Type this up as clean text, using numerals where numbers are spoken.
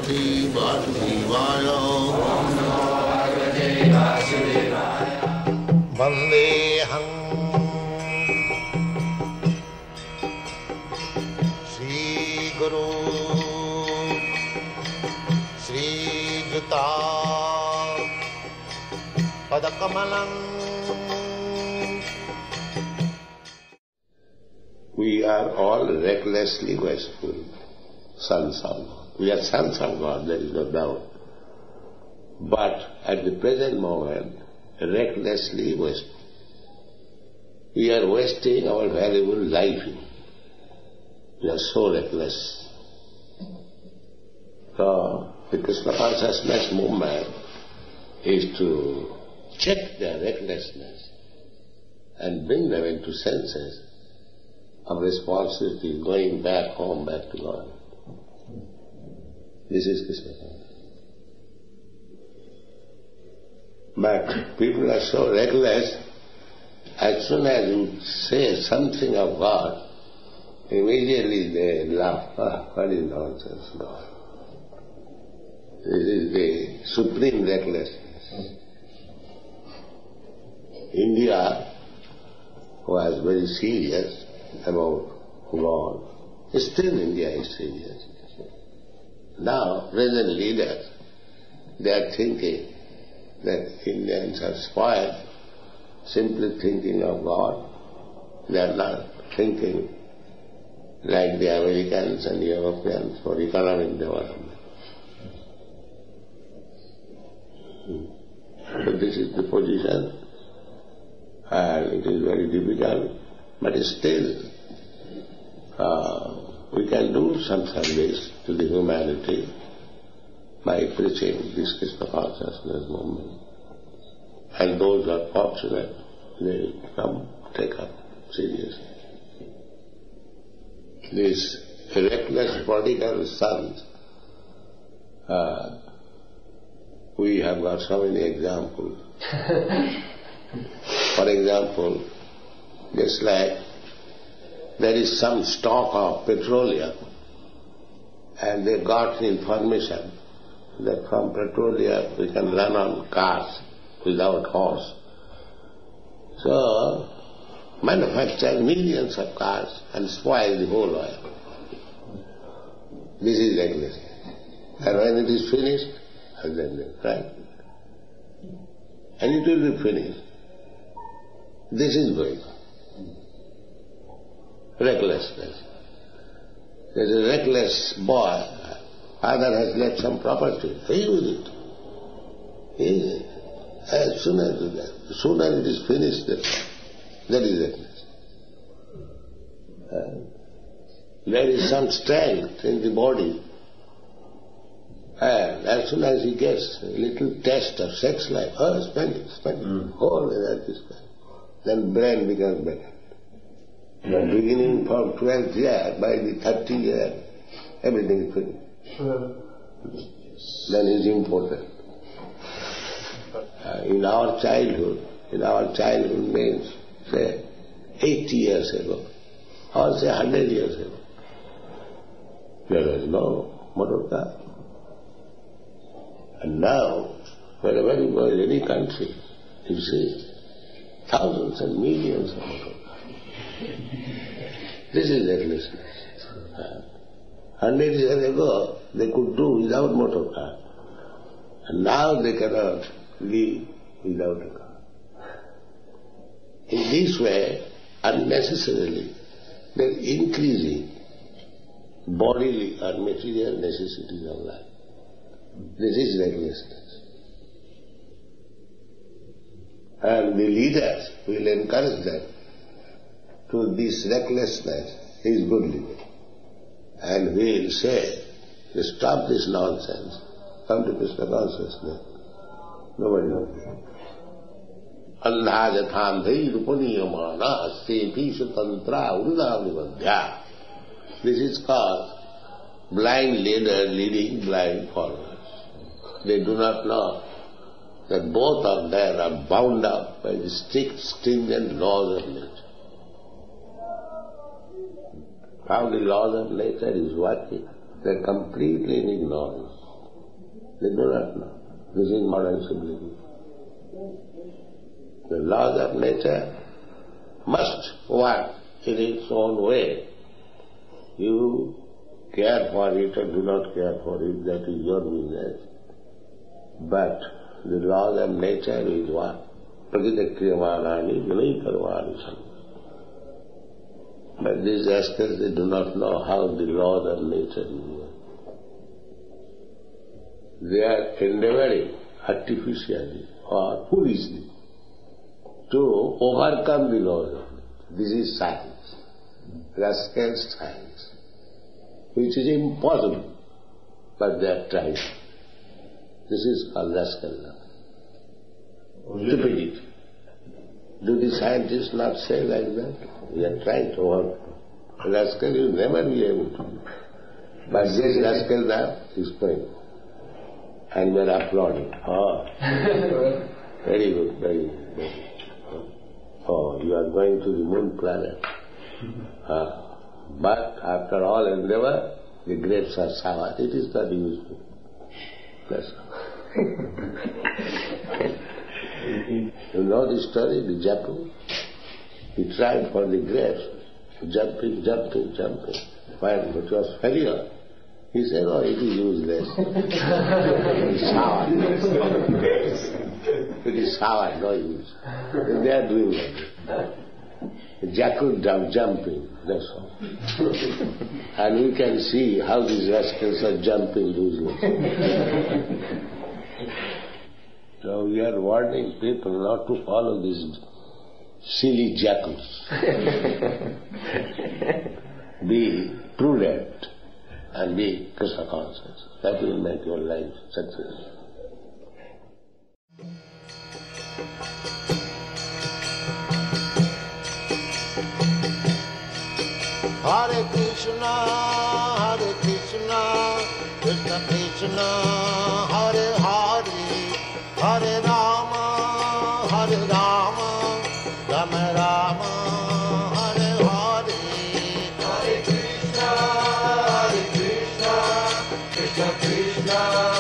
Bhagavate Vasudevaya. Om Namo Bhagavate Vasudevaya. Vandeham Sri Guru Sri Juta Padakamalam. We are all recklessly wasteful sons of God. We are sons of God, there is no doubt. But at the present moment, recklessly wasteful. We are wasting our valuable life. We are so reckless. So, the Krishna consciousness movement is to check their recklessness and bring them into senses of responsibility, going back home, back to God. This is Krishna consciousness. But people are so reckless, as soon as you say something of God, immediately they laugh. What is nonsense, God? This is the supreme recklessness. India was very serious about God. Still India is serious. Now, present leaders, they are thinking that Indians are spoiled, simply thinking of God. They are not thinking like the Americans and Europeans for economic development. So this is the position, and it is very difficult, but still we can do some service to the humanity by preaching this Krishna consciousness movement. And those who are fortunate, they come take up seriously. These reckless prodigal sons, we have got so many examples. For example, just like there is some stock of petroleum and they got information that from petroleum we can run on cars without horse. So, manufacture millions of cars and spoil the whole oil. This is reckless. And when it is finished, right? And it will be finished. This is going on. Recklessness. There is a reckless boy. Father has left some property. He use it. As soon as it is finished, that is reckless. There is some strength in the body, and as soon as he gets a little taste of sex life, spend it. Whole energy spent. Then brain becomes better. But beginning from 12th year, by the 30th year, everything is finished. Then it is important. In our childhood means, say, 80 years ago, or say 100 years ago, there was no motor car. And now, wherever you go in any country, you see thousands and millions of motor cars. This is recklessness. 100 years ago, they could do without motor car. And now they cannot live without a car. In this way, unnecessarily, they are increasing bodily and material necessities of life. This is recklessness. And the leaders will encourage them to this recklessness is good living. And will say, stop this nonsense, come to Krishna consciousness. Nobody knows. Annhajatham rupaniyamana sepisha tantra urudavnivadhya. This is called blind leader leading blind followers. They do not know that both of them are bound up by the strict, stringent laws of nature. How the laws of nature is working, they are completely in ignorance. They do not know. This is modern civilization. The laws of nature must work in its own way. You care for it or do not care for it, that is your business. But the laws of nature is what? Prakita kriyamanani vinay karvani san. But these rascals, they do not know how the laws of nature is. They are endeavoring artificially or foolishly to overcome the laws of nature. This is science, rascal science, which is impossible, but they are trying. This is called rascal love. Stupidity. Do the scientists not say like that? We are trying to overcome. Rascal will never be able to. But these rascals are explaining. And we are applauding. Oh, very good, very good. Oh, you are going to the moon planet. But after all endeavor, the grapes are sour. It is not useful. That's all. You know the story, the Japu? He tried for the grapes, jumping. Fine, but it was failure. He said, oh, it is useless. It is sour. It is sour, no use. They are doing it. The jackal jumping, that's all. And we can see how these rascals are jumping useless. So we are warning people not to follow these silly jackals. Be prudent and be Krishna conscious. That will make your life successful. Hare Krishna, Krishna Krishna, Hare Hare, Hare Rama, Rama Rama, Hare Hare. Hare Krishna, Krishna Krishna.